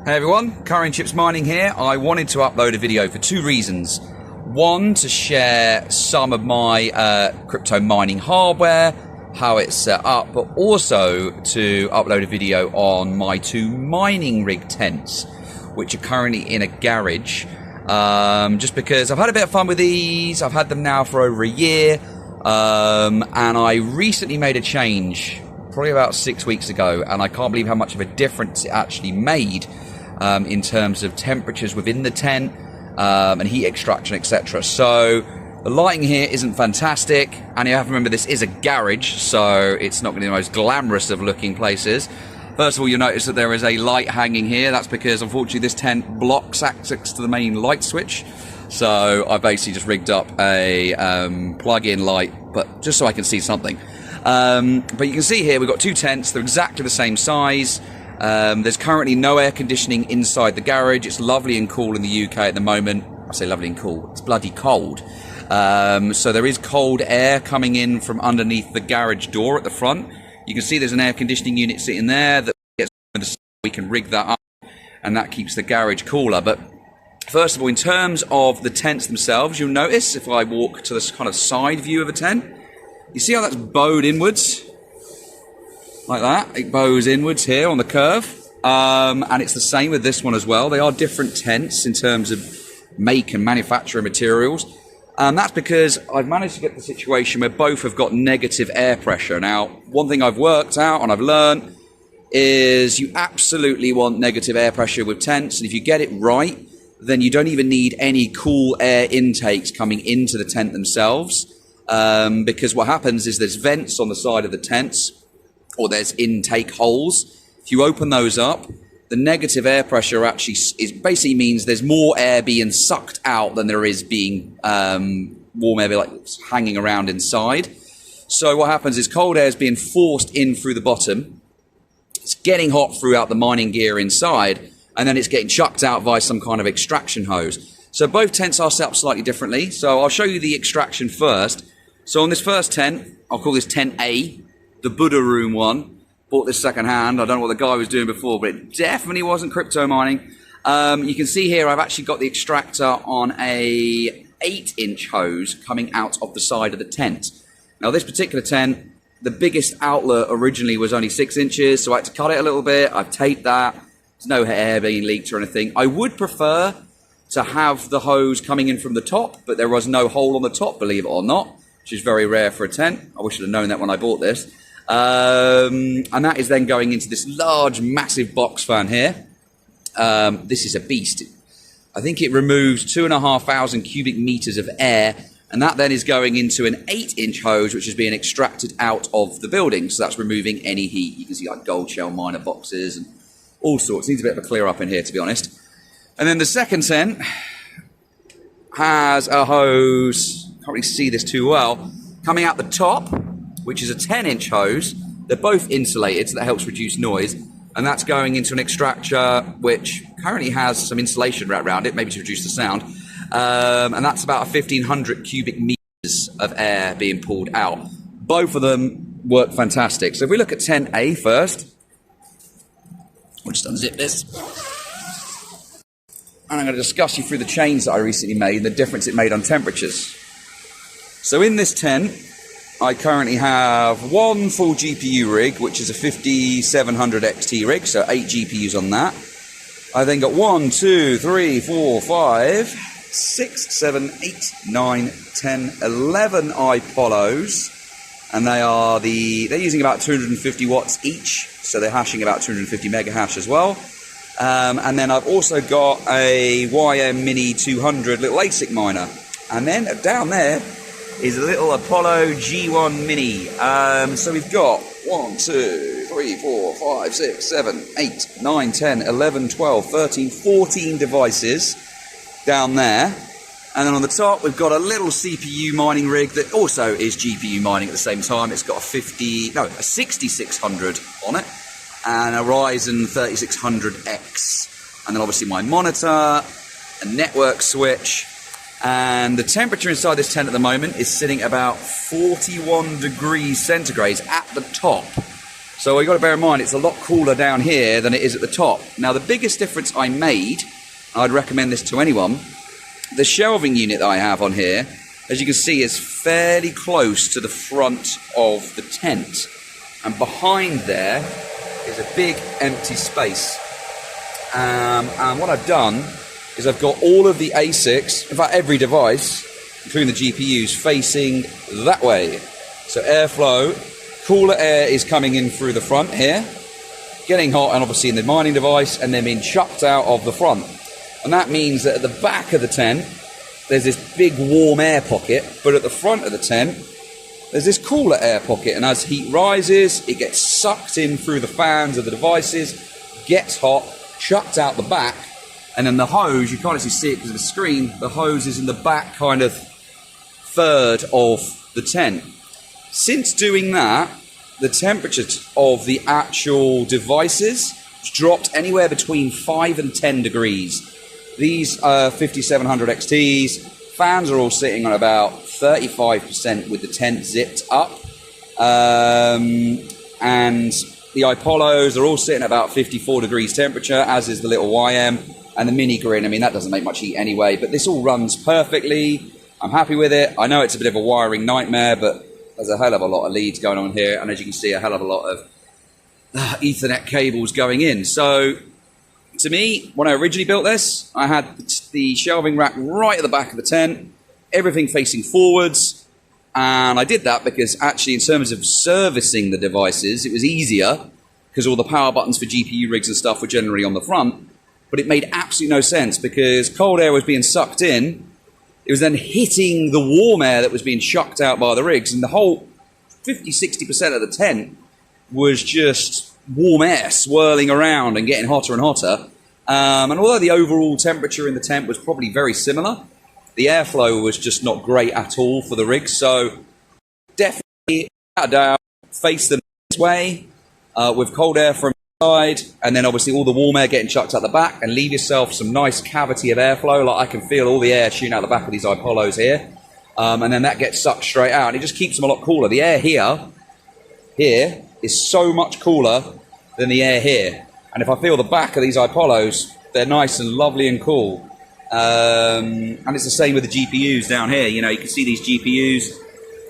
Hey everyone, Curry & Chips Mining here. I wanted to upload a video for two reasons. One, to share some of my crypto mining hardware, how it's set up, but also to upload a video on my two mining rig tents, which are currently in a garage. Just because I've had a bit of fun with these. I've had them now for over a year, and I recently made a change, probably about 6 weeks ago, and I can't believe how much of a difference it actually made in terms of temperatures within the tent and heat extraction, etc. So the lighting here isn't fantastic, and you have to remember this is a garage, so it's not going to be the most glamorous of looking places. First of all, you'll notice that there is a light hanging here. That's because unfortunately this tent blocks access to the main light switch. So I basically just rigged up a plug-in light, but just so I can see something. But you can see here we've got two tents. They're exactly the same size. There's currently no air conditioning inside the garage. It's lovely and cool in the UK at the moment. I say lovely and cool. It's bloody cold. So there is cold air coming in from underneath the garage door at the front. You can see there's an air conditioning unit sitting there that gets, we can rig that up, and that keeps the garage cooler. But first of all, in terms of the tents themselves, you'll notice if I walk to this kind of side view of a tent, you see how that's bowed inwards? Like that. It bows inwards here on the curve. And it's the same with this one as well. They are different tents in terms of make and manufacturer materials. And that's because I've managed to get the situation where both have got negative air pressure. Now, one thing I've worked out and I've learned is you absolutely want negative air pressure with tents. And if you get it right, then you don't even need any cool air intakes coming into the tent themselves. Because what happens is there's vents on the side of the tents, or there's intake holes. If you open those up, the negative air pressure actually basically means there's more air being sucked out than there is being warm air like hanging around inside. So what happens is cold air is being forced in through the bottom. It's getting hot throughout the mining gear inside, and then it's getting chucked out via some kind of extraction hose. So both tents are set up slightly differently. So I'll show you the extraction first. So on this first tent, I'll call this tent A, the Buddha room one. Bought this second hand. I don't know what the guy was doing before, but it definitely wasn't crypto mining. You can see here I've actually got the extractor on a 8-inch hose coming out of the side of the tent. Now this particular tent, the biggest outlet originally was only 6 inches, so I had to cut it a little bit. I've taped that. There's no air being leaked or anything. I would prefer to have the hose coming in from the top, but there was no hole on the top, believe it or not, which is very rare for a tent. I wish I'd have known that when I bought this. And that is then going into this large, massive box fan here. This is a beast. I think it removes 2,500 cubic meters of air, and that then is going into an 8-inch hose, which is being extracted out of the building. So that's removing any heat. You can see like gold shell miner boxes and all sorts. Needs a bit of a clear up in here, to be honest. And then the second tent has a hose, can't really see this too well, coming out the top, which is a 10-inch hose. They're both insulated, so that helps reduce noise. And that's going into an extractor, which currently has some insulation wrapped around it, maybe to reduce the sound. And that's about 1,500 cubic meters of air being pulled out. Both of them work fantastic. So if we look at tent A first, we'll just unzip this. And I'm going to discuss you through the change that I recently made and the difference it made on temperatures. So in this tent, I currently have one full GPU rig, which is a 5700 XT rig, so 8 GPUs on that. I then got 1, 2, 3, 4, 5, 6, 7, 8, 9, 10, 11 iPolos, and they're using about 250 watts each, so they're hashing about 250 mega hash as well. And then I've also got a YM Mini 200 little ASIC miner, and then down there is a little Apollo G1 Mini. So we've got 1, 2, 3, 4, 5, 6, 7, 8, 9, 10, 11, 12, 13, 14 devices down there. And then on the top, we've got a little CPU mining rig that also is GPU mining at the same time. It's got a 6600 on it and a Ryzen 3600X. And then obviously my monitor, a network switch. And the temperature inside this tent at the moment is sitting about 41 degrees centigrade at the top. So you got to bear in mind it's a lot cooler down here than it is at the top. Now the biggest difference I made, I'd recommend this to anyone, the shelving unit that I have on here, as you can see, is fairly close to the front of the tent. And behind there is a big empty space. And what I've done is I've got all of the ASICs, in fact every device, including the GPUs, facing that way. So airflow, cooler air is coming in through the front here, getting hot, and obviously in the mining device, and then being chucked out of the front. And that means that at the back of the tent, there's this big warm air pocket, but at the front of the tent, there's this cooler air pocket. And as heat rises, it gets sucked in through the fans of the devices, gets hot, chucked out the back, and then the hose, you can't actually see it because of the screen, the hose is in the back kind of third of the tent. Since doing that, the temperature of the actual devices has dropped anywhere between 5 and 10 degrees. These 5700 XTs, fans are all sitting on about 35% with the tent zipped up. And the iPolos are all sitting at about 54 degrees temperature, as is the little YM. And the Mini Grin, I mean, that doesn't make much heat anyway, but this all runs perfectly. I'm happy with it. I know it's a bit of a wiring nightmare, but there's a hell of a lot of leads going on here. And as you can see, a hell of a lot of Ethernet cables going in. So to me, when I originally built this, I had the shelving rack right at the back of the tent, everything facing forwards. And I did that because actually in terms of servicing the devices, it was easier because all the power buttons for GPU rigs and stuff were generally on the front. But it made absolutely no sense because cold air was being sucked in. It was then hitting the warm air that was being chucked out by the rigs. And the whole 50-60% of the tent was just warm air swirling around and getting hotter and hotter. And although the overall temperature in the tent was probably very similar, the airflow was just not great at all for the rigs. So definitely, without a doubt, face them this way with cold air from inside, and then obviously all the warm air getting chucked out the back, and leave yourself some nice cavity of airflow. Like I can feel all the air shooting out the back of these iPolos here. And then that gets sucked straight out, and it just keeps them a lot cooler. The air here is so much cooler than the air here. And if I feel the back of these iPolos, they're nice and lovely and cool. And it's the same with the GPUs down here. You know, you can see these GPUs.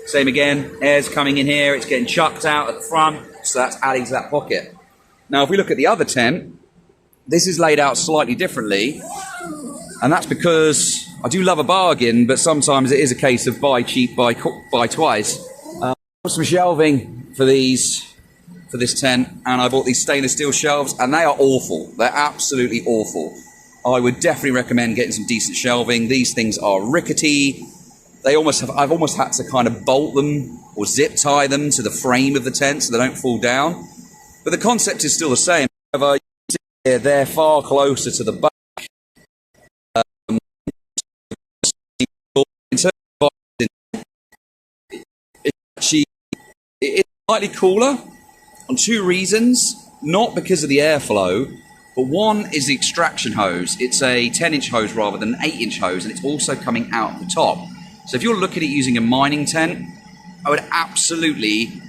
Same again, air's coming in here, it's getting chucked out at the front, so that's adding to that pocket. Now, if we look at the other tent, this is laid out slightly differently, and that's because I do love a bargain, but sometimes it is a case of buy cheap, buy twice. I bought some shelving for this tent, and I bought these stainless steel shelves, and they are awful. They're absolutely awful. I would definitely recommend getting some decent shelving. These things are rickety. I've almost had to kind of bolt them or zip tie them to the frame of the tent so they don't fall down. But the concept is still the same. However, they're far closer to the back. It's slightly cooler on two reasons. Not because of the airflow, but one is the extraction hose. It's a 10-inch hose rather than an 8-inch hose, and it's also coming out the top. So if you're looking at using a mining tent, I would absolutely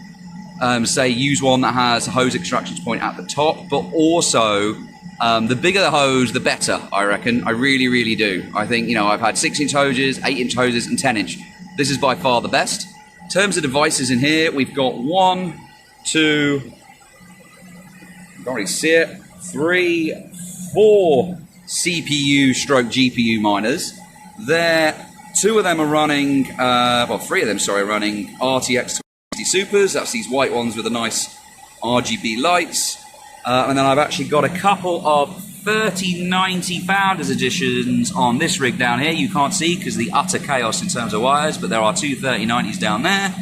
say use one that has a hose extraction point at the top, but also the bigger the hose, the better, I reckon. I really, really do. I think, I've had 6-inch hoses, 8-inch hoses, and 10-inch. This is by far the best. In terms of devices in here, we've got 1, 2, can't really see it, 3, 4 CPU stroke GPU miners. Two of them are running, 3 of them, are running RTX 2060 Supers. That's these white ones with the nice RGB lights. And then I've actually got a couple of 3090 Founders Editions on this rig down here. You can't see because of the utter chaos in terms of wires, but there are two 3090s down there.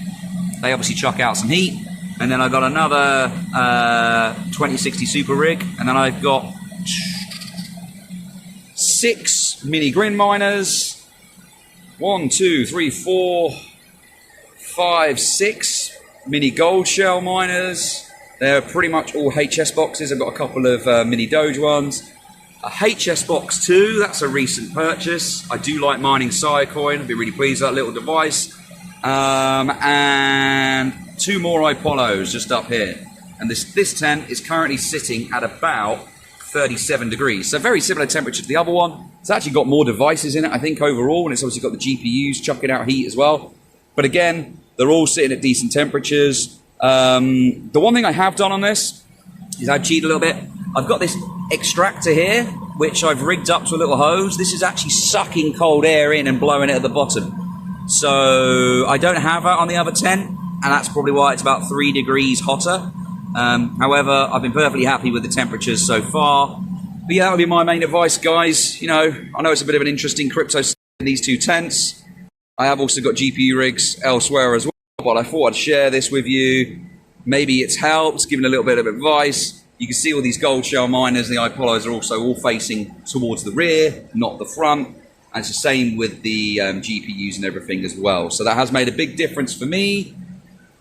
They obviously chuck out some heat. And then I've got another 2060 Super rig. And then I've got 6 Mini Grin miners. 1, 2, 3, 4, 5, 6 Mini Gold Shell miners. They're pretty much all HS boxes. I've got a couple of Mini Doge ones. A HS Box 2, that's a recent purchase. I do like mining Siacoin. I'd be really pleased with that little device. And 2 more iPolos just up here. And this tent is currently sitting at about 37 degrees. So very similar temperature to the other one. It's actually got more devices in it, I think, overall, and it's obviously got the GPUs chucking out heat as well. But again, they're all sitting at decent temperatures. The one thing I have done on this is I've cheated a little bit. I've got this extractor here, which I've rigged up to a little hose. This is actually sucking cold air in and blowing it at the bottom. So I don't have that on the other tent, and that's probably why it's about 3 degrees hotter. However, I've been perfectly happy with the temperatures so far. But yeah, that would be my main advice, guys. You know, I know it's a bit of an interesting crypto in these two tents. I have also got GPU rigs elsewhere as well, but I thought I'd share this with you. Maybe it's helped, given a little bit of advice. You can see all these gold shell miners, the iPolos are also all facing towards the rear, not the front. And it's the same with the GPUs and everything as well. So that has made a big difference for me.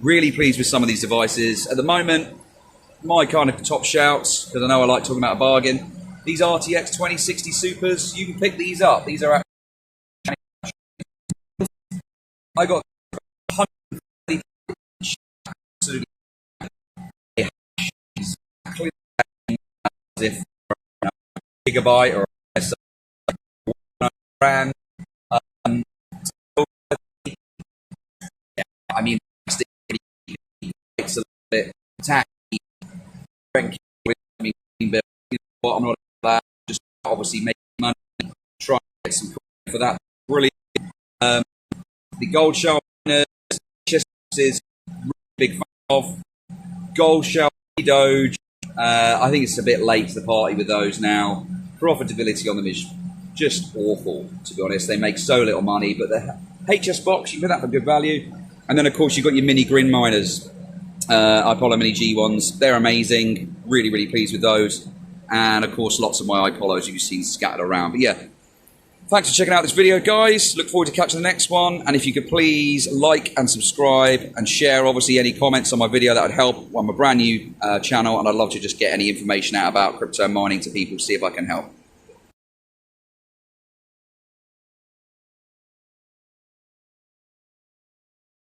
Really pleased with some of these devices. At the moment, my kind of top shouts, because I know I like talking about a bargain, these RTX 2060 Supers, you can pick these up. These are actually... I got 130 absolutely exactly as if a gigabyte or a brand. Yeah, I mean, it's a little bit tacky. I mean, but I'm not that. Just obviously make money, try and get some for that. Brilliant. The gold shell is really big fan of gold shell Doge. I think it's a bit late to the party with those now. Profitability on them is just awful, to be honest. They make so little money, but the HS box, you can put that for good value. And then, of course, you've got your mini Grin miners, iPolo Mini G ones. They're amazing. Really, really pleased with those. And, of course, lots of my iPolos you've seen scattered around. But, yeah, thanks for checking out this video, guys. Look forward to catching the next one. And if you could please like and subscribe and share, obviously, any comments on my video, that would help. I'm a brand new channel, and I'd love to just get any information out about crypto mining to people, see if I can help.